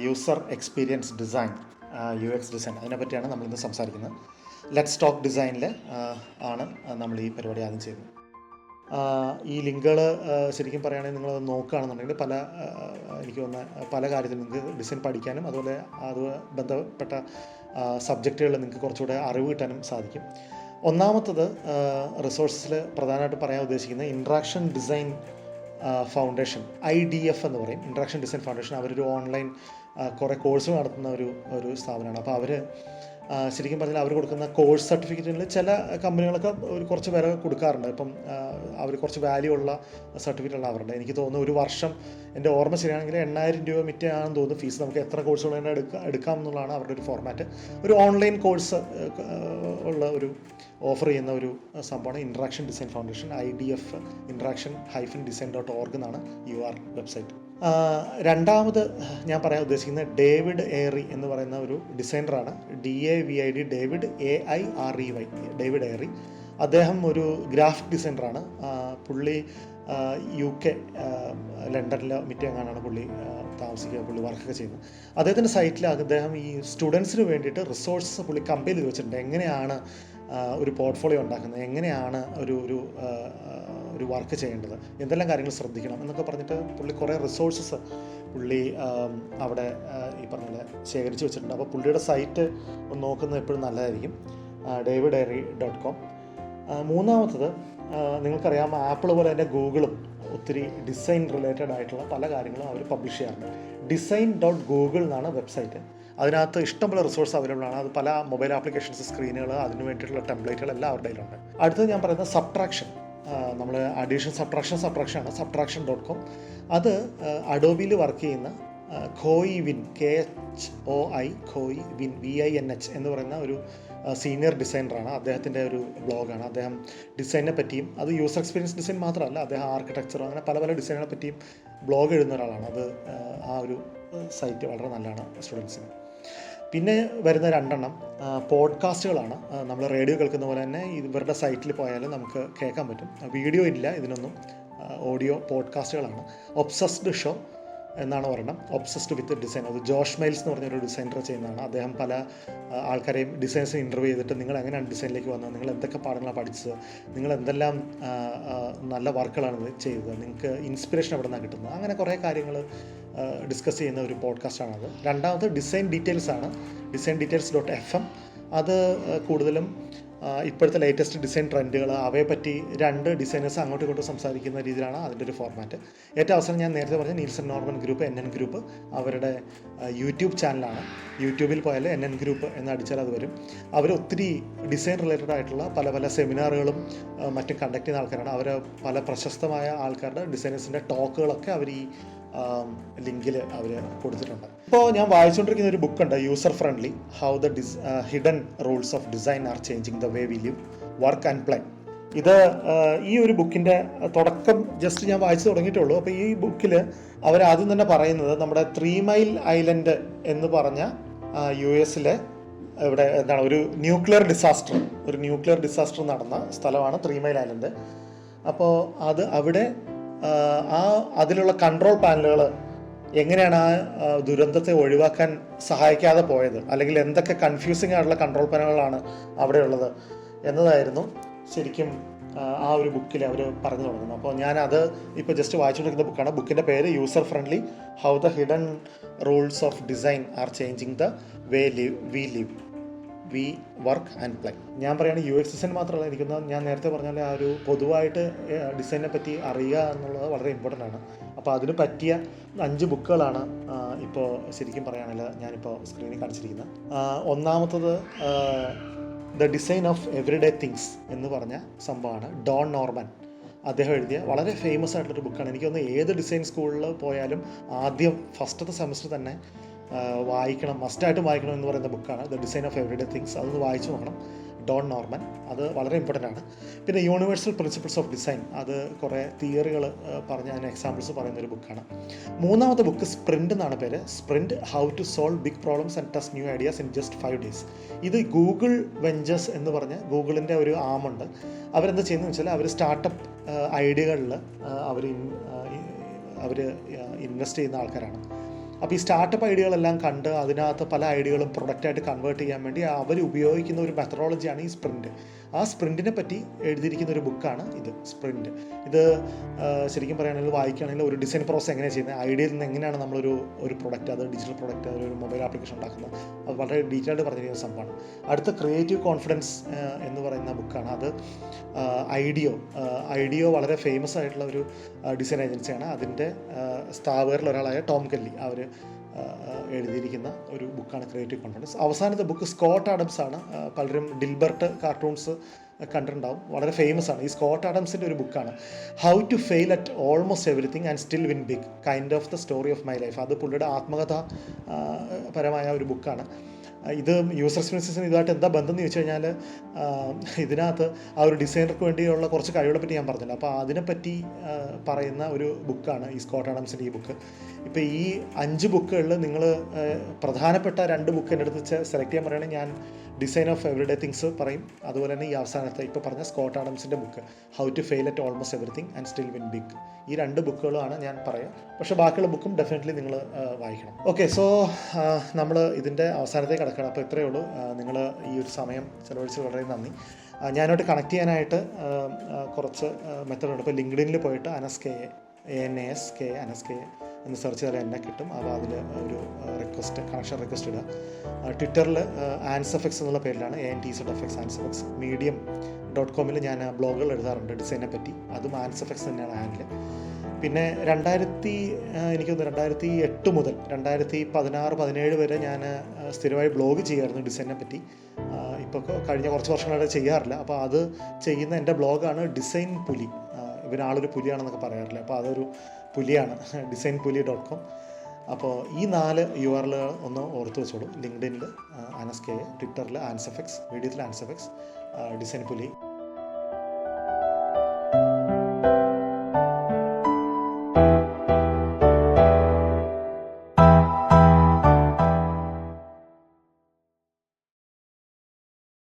User experience design, UX design, അതിനെപ്പറ്റിയാണ് നമ്മളിന്ന് സംസാരിക്കുന്നത്. ലെറ്റ്സ് ടോക്ക് ഡിസൈനിൽ ആണ് നമ്മൾ ഈ പരിപാടി ആദ്യം ചെയ്യുന്നത്. ഈ ലിങ്കുകൾ ശരിക്കും പറയുകയാണെങ്കിൽ നിങ്ങൾ നോക്കുകയാണെന്നുണ്ടെങ്കിൽ എനിക്ക് തോന്നുന്ന പല കാര്യത്തിലും നിങ്ങൾക്ക് ഡിസൈൻ പഠിക്കാനും അതുപോലെ ബന്ധപ്പെട്ട സബ്ജക്റ്റുകളിൽ നിങ്ങൾക്ക് കുറച്ചുകൂടെ അറിവ് കിട്ടാനും സാധിക്കും. ഒന്നാമത്തത് റിസോഴ്സസിൽ പ്രധാനമായിട്ട് പറയാൻ ഉദ്ദേശിക്കുന്നത് ഇൻട്രാക്ഷൻ ഡിസൈൻ ഫൗണ്ടേഷൻ, IDF എന്ന് പറയും. ഇൻട്രാക്ഷൻ ഡിസൈൻ ഫൗണ്ടേഷൻ അവരൊരു ഓൺലൈൻ കുറേ കോഴ്സുകൾ നടത്തുന്ന ഒരു സ്ഥാപനമാണ്. അപ്പോൾ അവർ ശരിക്കും പറഞ്ഞാൽ അവർ കൊടുക്കുന്ന കോഴ്സ് സർട്ടിഫിക്കറ്റുകളിൽ ചില കമ്പനികളൊക്കെ കുറച്ച് വില കൊടുക്കാറുണ്ട്. ഇപ്പം അവർ കുറച്ച് വാല്യൂ ഉള്ള സർട്ടിഫിക്കറ്റുള്ള അവരുണ്ട്. എനിക്ക് തോന്നുന്നു ഒരു വർഷം, എൻ്റെ ഓർമ്മ ശരിയാണെങ്കിൽ 8,000 രൂപ മിറ്റാണെന്ന് തോന്നുന്നു ഫീസ്. നമുക്ക് എത്ര കോഴ്സുകൾ തന്നെ എടുക്കാം എന്നുള്ളതാണ് അവരുടെ ഒരു ഫോർമാറ്റ്. ഒരു ഓൺലൈൻ കോഴ്സ് ഉള്ള ഒരു ഓഫർ ചെയ്യുന്ന ഒരു സംഭവമാണ് interaction design foundation, IDF, interaction-design.org എന്നാണ് UR വെബ്സൈറ്റ്. രണ്ടാമത് ഞാൻ പറയാൻ ഉദ്ദേശിക്കുന്നത് ഡേവിഡ് എയറി എന്ന് പറയുന്ന ഒരു ഡിസൈനറാണ്. DAVID, David AIREY, David Airy. അദ്ദേഹം ഒരു ഗ്രാഫിക് ഡിസൈനറാണ്. പുള്ളി UK ലണ്ടനിലെ മിറ്റെങ്ങാനാണ് പുള്ളി താമസിക്കുക, പുള്ളി വർക്കൊക്കെ ചെയ്യുന്നത്. അദ്ദേഹത്തിൻ്റെ സൈറ്റിൽ അദ്ദേഹം ഈ സ്റ്റുഡൻസിന് വേണ്ടിയിട്ട് റിസോഴ്സസ് പുള്ളി കമ്പയർ ചെയ്ത് വെച്ചിട്ടുണ്ട്. എങ്ങനെയാണ് ഒരു പോർട്ട്ഫോളിയോ ഉണ്ടാക്കുന്നത്, എങ്ങനെയാണ് ഒരു വർക്ക് ചെയ്യേണ്ടത്, എന്തെല്ലാം കാര്യങ്ങൾ ശ്രദ്ധിക്കണം എന്നൊക്കെ പറഞ്ഞിട്ട് പുള്ളി കുറേ റിസോഴ്സസ് പുള്ളി അവിടെ ഈ പറഞ്ഞ പോലെ ശേഖരിച്ച് വെച്ചിട്ടുണ്ട്. അപ്പോൾ പുള്ളിയുടെ സൈറ്റ് ഒന്ന് നോക്കുന്നത് എപ്പോഴും നല്ലതായിരിക്കും, davidairy.com. മൂന്നാമത്തത് നിങ്ങൾക്കറിയാം, ആപ്പിൾ പോലെ തന്നെ ഗൂഗിളും ഒത്തിരി ഡിസൈൻ റിലേറ്റഡ് ആയിട്ടുള്ള പല കാര്യങ്ങളും അവർ പബ്ലിഷ് ചെയ്യാറുണ്ട്. design.google എന്നാണ് വെബ്സൈറ്റ്. അതിനകത്ത് ഇഷ്ടംപോലെ റിസോഴ്സ് അവൈലബിൾ ആണ്. അത് പല മൊബൈൽ ആപ്ലിക്കേഷൻസ്, സ്ക്രീനുകൾ, അതിന് വേണ്ടിയിട്ടുള്ള ടെംപ്ലേറ്റുകൾ എല്ലാം അവരുടെ കയ്യിലുണ്ട്. അടുത്തത് ഞാൻ പറയുന്നത് സബ്ട്രാക്ഷൻ. നമ്മൾ അഡീഷൻ സബ്ട്രാക്ഷനാണ്, subtraction.com. അത് അഡോബിയിൽ വർക്ക് ചെയ്യുന്ന ഖോയ് വിൻ, KHOI VINH എന്ന് പറയുന്ന ഒരു സീനിയർ ഡിസൈനറാണ്. അദ്ദേഹത്തിൻ്റെ ഒരു ബ്ലോഗാണ്. അദ്ദേഹം ഡിസൈനെ പറ്റിയും, അത് യൂസർ എക്സ്പീരിയൻസ് ഡിസൈൻ മാത്രമല്ല, അദ്ദേഹം ആർക്കിടെക്ചറോ അങ്ങനെ പല ഡിസൈനുകളെ പറ്റിയും ബ്ലോഗ് എഴുതുന്ന ഒരാളാണ്. അത് ആ ഒരു സൈറ്റ് വളരെ നല്ലതാണ് സ്റ്റുഡൻസിന്. പിന്നെ വരുന്ന 2 പോഡ്കാസ്റ്റുകളാണ്. നമ്മൾ റേഡിയോ കേൾക്കുന്ന പോലെ തന്നെ ഇവരുടെ സൈറ്റിൽ പോയാലും നമുക്ക് കേൾക്കാൻ പറ്റും. വീഡിയോ ഇല്ല ഇതിനൊന്നും, ഓഡിയോ പോഡ്കാസ്റ്റുകളാണ്. ഒബ്സസ്ഡ് ഷോ എന്നാണ് ഒരെണ്ണം, ഒബ്സസ്ഡ് വിത്ത് ഡിസൈൻ. അത് ജോഷ് മൈൽസ് എന്ന് പറഞ്ഞൊരു ഡിസൈനർ ചെയ്യുന്നതാണ്. അദ്ദേഹം പല ആൾക്കാരെയും ഡിസൈൻസിന് ഇൻ്റർവ്യൂ ചെയ്തിട്ട് നിങ്ങൾ എങ്ങനെയാണ് ഡിസൈനിലേക്ക് വന്നത്, നിങ്ങൾ എന്തൊക്കെ പാഠങ്ങളാണ് പഠിച്ചത്, നിങ്ങൾ എന്തെല്ലാം നല്ല വർക്കുകളാണ് ചെയ്തത്, നിങ്ങൾക്ക് ഇൻസ്പിറേഷൻ എവിടെ നിന്നാണ് കിട്ടുന്നത്, അങ്ങനെ കുറേ കാര്യങ്ങൾ ഡിസ്കസ് ചെയ്യുന്ന ഒരു പോഡ്കാസ്റ്റാണത്. രണ്ടാമത് ഡിസൈൻ ഡീറ്റെയിൽസ് ആണ്, design-details.fm. അത് കൂടുതലും ഇപ്പോഴത്തെ ലേറ്റസ്റ്റ് ഡിസൈൻ ട്രെൻഡുകൾ, അവയെപ്പറ്റി 2 ഡിസൈനേഴ്സ് അങ്ങോട്ടും ഇങ്ങോട്ടും സംസാരിക്കുന്ന രീതിയിലാണ് അതിൻ്റെ ഒരു ഫോർമാറ്റ്. ഏറ്റവും അവസാനം ഞാൻ നേരത്തെ പറഞ്ഞ Nielsen Norman group, NN group, അവരുടെ യൂട്യൂബ് ചാനലാണ്. യൂട്യൂബിൽ പോയാൽ NN ഗ്രൂപ്പ് എന്ന് അടിച്ചാൽ അത് വരും. അവർ ഒത്തിരി ഡിസൈൻ റിലേറ്റഡ് ആയിട്ടുള്ള പല സെമിനാറുകളും മറ്റും കണ്ടക്ട് ചെയ്യുന്ന ആൾക്കാരാണ്. അവർ പല പ്രശസ്തമായ ആൾക്കാരുടെ ഡിസൈനേഴ്സിൻ്റെ ടോക്കുകളൊക്കെ അവർ ഈ ലിങ്കിൽ അവർ കൊടുത്തിട്ടുണ്ട്. ഇപ്പോൾ ഞാൻ വായിച്ചുകൊണ്ടിരിക്കുന്ന ഒരു ബുക്കുണ്ട്, user friendly, how the hidden rules of design are changing the way we live, work and play. ഇത് ഈ ഒരു ബുക്കിൻ്റെ തുടക്കം ജസ്റ്റ് ഞാൻ വായിച്ചു തുടങ്ങിയിട്ടുള്ളൂ. അപ്പോൾ ഈ ബുക്കിൽ അവരാദ്യം തന്നെ പറയുന്നത് നമ്മുടെ 3 മൈൽ ഐലൻഡ് എന്ന് പറഞ്ഞ US-ലെ ഇവിടെ എന്താണ് ഒരു ന്യൂക്ലിയർ ഡിസാസ്റ്റർ നടന്ന സ്ഥലമാണ് 3 മൈൽ ഐലൻഡ്. അപ്പോൾ അവിടെ അതിലുള്ള കൺട്രോൾ പാനലുകൾ എങ്ങനെയാണ് ആ ദുരന്തത്തെ ഒഴിവാക്കാൻ സഹായിക്കാതെ പോയത്, അല്ലെങ്കിൽ എന്തൊക്കെ കൺഫ്യൂസിങ് ആയിട്ടുള്ള കൺട്രോൾ പാനലുകളാണ് അവിടെയുള്ളത് എന്നതായിരുന്നു ശരിക്കും ആ ഒരു ബുക്കിൽ അവർ പറഞ്ഞു തുടങ്ങുന്നത്. അപ്പോൾ ഞാനത് ഇപ്പോൾ ജസ്റ്റ് വായിച്ചുകൊണ്ടിരിക്കുന്ന ബുക്കാണ്. ബുക്കിൻ്റെ പേര് user friendly, how the hidden rules of design are changing the way V work and play. ഞാൻ പറയുകയാണ് UX ഡിസൈൻ മാത്രമല്ല, എനിക്കൊന്ന് ഞാൻ നേരത്തെ പറഞ്ഞാൽ ആ ഒരു പൊതുവായിട്ട് ഡിസൈനെ പറ്റി അറിയുക എന്നുള്ളത് വളരെ ഇമ്പോർട്ടൻ്റ് ആണ്. അപ്പോൾ അതിന് പറ്റിയ 5 ബുക്കുകളാണ് ഇപ്പോൾ ശരിക്കും പറയുകയാണെങ്കിൽ ഞാനിപ്പോൾ സ്ക്രീനിൽ കാണിച്ചിരിക്കുന്നത്. ഒന്നാമത്തത് the design of everyday things എന്ന് പറഞ്ഞ സംഭവമാണ്. ഡോൺ നോർമൻ അദ്ദേഹം എഴുതിയ വളരെ ഫേമസ് ആയിട്ടുള്ളൊരു ബുക്കാണ്. എനിക്കൊന്ന് ഏത് ഡിസൈൻ സ്കൂളിൽ പോയാലും ആദ്യം ഫസ്റ്റത്തെ സെമസ്റ്റർ തന്നെ മസ്റ്റായിട്ടും വായിക്കണം എന്ന് പറയുന്ന ബുക്കാണ് the design of everyday things. അതൊന്ന് വായിച്ചു നോക്കണം, ഡോൺ നോർമൻ. അത് വളരെ ഇമ്പോർട്ടൻ്റ് ആണ്. പിന്നെ യൂണിവേഴ്സൽ പ്രിൻസിപ്പിൾസ് ഓഫ് ഡിസൈൻ, അത് കുറേ തിയറികൾ പറഞ്ഞ് അതിന് എക്സാമ്പിൾസ് പറയുന്നൊരു ബുക്കാണ്. മൂന്നാമത്തെ ബുക്ക് സ്പ്രിൻ്റ് എന്നാണ് പേര്, sprint, how to solve big problems and test new ideas in just 5 days. ഇത് ഗൂഗിൾ വെഞ്ചേഴ്സ് എന്ന് പറഞ്ഞ് ഗൂഗിളിൻ്റെ ഒരു ആമുണ്ട്. അവരെന്താ ചെയ്യുന്നതെന്ന് വെച്ചാൽ അവർ സ്റ്റാർട്ടപ്പ് ഐഡിയകളിൽ അവർ ഇൻവെസ്റ്റ് ചെയ്യുന്ന ആൾക്കാരാണ്. അപ്പോൾ ഈ സ്റ്റാർട്ടപ്പ് ഐഡിയകളെല്ലാം കണ്ട് അതിനകത്ത് പല ഐഡിയകളും പ്രൊഡക്റ്റായിട്ട് കൺവേർട്ട് ചെയ്യാൻ വേണ്ടി അവർ ഉപയോഗിക്കുന്ന ഒരു മെത്തഡോളജിയാണ് ഈ സ്പ്രിൻറ്റ്. ആ സ്പ്രിൻറ്റിനെ പറ്റി എഴുതിയിരിക്കുന്ന ഒരു ബുക്കാണ് ഇത്, സ്പ്രിൻറ്റ്. ഇത് ശരിക്കും പറയുകയാണെങ്കിൽ വായിക്കുകയാണെങ്കിൽ ഒരു ഡിസൈൻ പ്രോസസ് എങ്ങനെയാണ് ചെയ്യുന്നത്, ഐഡിയയിൽ നിന്ന് എങ്ങനെയാണ് നമ്മളൊരു പ്രൊഡക്റ്റ്, അത് ഡിജിറ്റൽ പ്രൊഡക്റ്റ്, അതൊരു മൊബൈൽ ആപ്ലിക്കേഷൻ ഉണ്ടാക്കുന്നത്, അത് വളരെ ഡീറ്റെയിൽഡ് പറഞ്ഞിരിക്കുന്ന സംഭവമാണ്. അടുത്ത ക്രിയേറ്റീവ് കോൺഫിഡൻസ് എന്ന് പറയുന്ന ബുക്കാണ്. അത് ഐഡിയോ വളരെ ഫേമസ് ആയിട്ടുള്ള ഒരു ഡിസൈൻ ഏജൻസിയാണ്. അതിൻ്റെ സ്ഥാപകരിൽ ഒരാളായ ടോം കെല്ലി അവർ എഴുതിയിരിക്കുന്ന ഒരു ബുക്കാണ് ക്രിയേറ്റീവ് കോൺഫിഡൻസ്. അവസാനത്തെ ബുക്ക് സ്കോട്ട് ആഡംസ് ആണ്. പലരും ഡിൽബർട്ട് കാർട്ടൂൺസ് കണ്ടിട്ടുണ്ടാവും, വളരെ ഫേമസ് ആണ്. ഈ സ്കോട്ട് ആഡംസിൻ്റെ ഒരു ബുക്കാണ് how to fail at almost everything and still win big, kind of the story of my life. അത് പുള്ളിയുടെ ആത്മകഥ പരമായ ഒരു ബുക്കാണ്. ഇത് യൂസർ എക്സ്പീരിയൻസിന് ഇതുമായിട്ട് എന്താ ബന്ധം എന്ന് ചോദിച്ചു കഴിഞ്ഞാൽ, ഇതിനകത്ത് ആ ഒരു ഡിസൈനർക്ക് വേണ്ടിയുള്ള കുറച്ച് കഴിവുകളെ പറ്റി ഞാൻ പറഞ്ഞല്ലോ. അപ്പോൾ അതിനെപ്പറ്റി പറയുന്ന ഒരു ബുക്കാണ് ഈ സ്കോട്ട് ആഡംസിൻ്റെ ഈ ബുക്ക്. ഇപ്പോൾ ഈ 5 ബുക്കുകളിൽ നിങ്ങൾ പ്രധാനപ്പെട്ട 2 ബുക്ക് എൻ്റെ അടുത്ത് സെലക്ട് ചെയ്യാൻ പറയുകയാണെങ്കിൽ ഞാൻ ഡിസൈൻ ഓഫ് എവറിഡേ തിങ്സ് പറയും. അതുപോലെ തന്നെ ഈ അവസാനത്തെ ഇപ്പോൾ പറഞ്ഞ സ്കോട്ട് ആഡംസിൻ്റെ book how to fail at almost everything and still win big. ഈ 2 ബുക്കുകളാണ് ഞാൻ പറയാം. പക്ഷേ ബാക്കിയുള്ള ബുക്കും ഡെഫിനറ്റ്ലി നിങ്ങൾ വായിക്കണം. ഓക്കെ, സോ നമ്മൾ ഇതിൻ്റെ അവസാനത്തേക്ക് കിടക്കണം. അപ്പോൾ ഇത്രയേ ഉള്ളൂ. നിങ്ങൾ ഈ ഒരു സമയം ചിലവഴിച്ച് വളരെ നന്ദി. ഞാനോട്ട് കണക്ട് ചെയ്യാനായിട്ട് കുറച്ച് മെത്തേഡുണ്ട്. ഇപ്പോൾ ലിങ്ക്ഡിനിൽ പോയിട്ട് ANASKA എന്ന് സെർച്ച് ചെയ്താൽ എന്നെ കിട്ടും. അപ്പോൾ അതിൽ ഒരു കണക്ഷൻ റിക്വസ്റ്റ് ഇടുക. ട്വിറ്ററിൽ ANSFX എന്നുള്ള പേരിലാണ്, ANTZFX ANSFX. medium.com ഞാൻ ബ്ലോഗുകൾ എഴുതാറുണ്ട് ഡിസൈനെ പറ്റി, അതും ANSFX തന്നെയാണ് ഹാൻഡിൽ. പിന്നെ 2008 മുതൽ 2016-17 വരെ ഞാൻ സ്ഥിരമായി ബ്ലോഗ് ചെയ്യുമായിരുന്നു ഡിസൈനെ പറ്റി. ഇപ്പോൾ കഴിഞ്ഞ കുറച്ച് വർഷങ്ങളായിട്ട് ചെയ്യാറില്ല. അപ്പോൾ അത് ചെയ്യുന്ന എൻ്റെ ബ്ലോഗാണ് ഡിസൈൻ പുലി. ഇവനാളൊരു പുലിയാണെന്നൊക്കെ പറയാറില്ല, അപ്പോൾ അതൊരു പുലിയാണ്, designpuli.com. അപ്പോൾ ഈ 4 URL ഒന്ന് ഓർത്ത് വെച്ചോളൂ. ലിങ്ക്ഡിനിൽ ANASKA, ട്വിറ്ററിൽ ANSFX, മീഡിയത്തിൽ ANSFX, ഡിസൈൻ പുലി.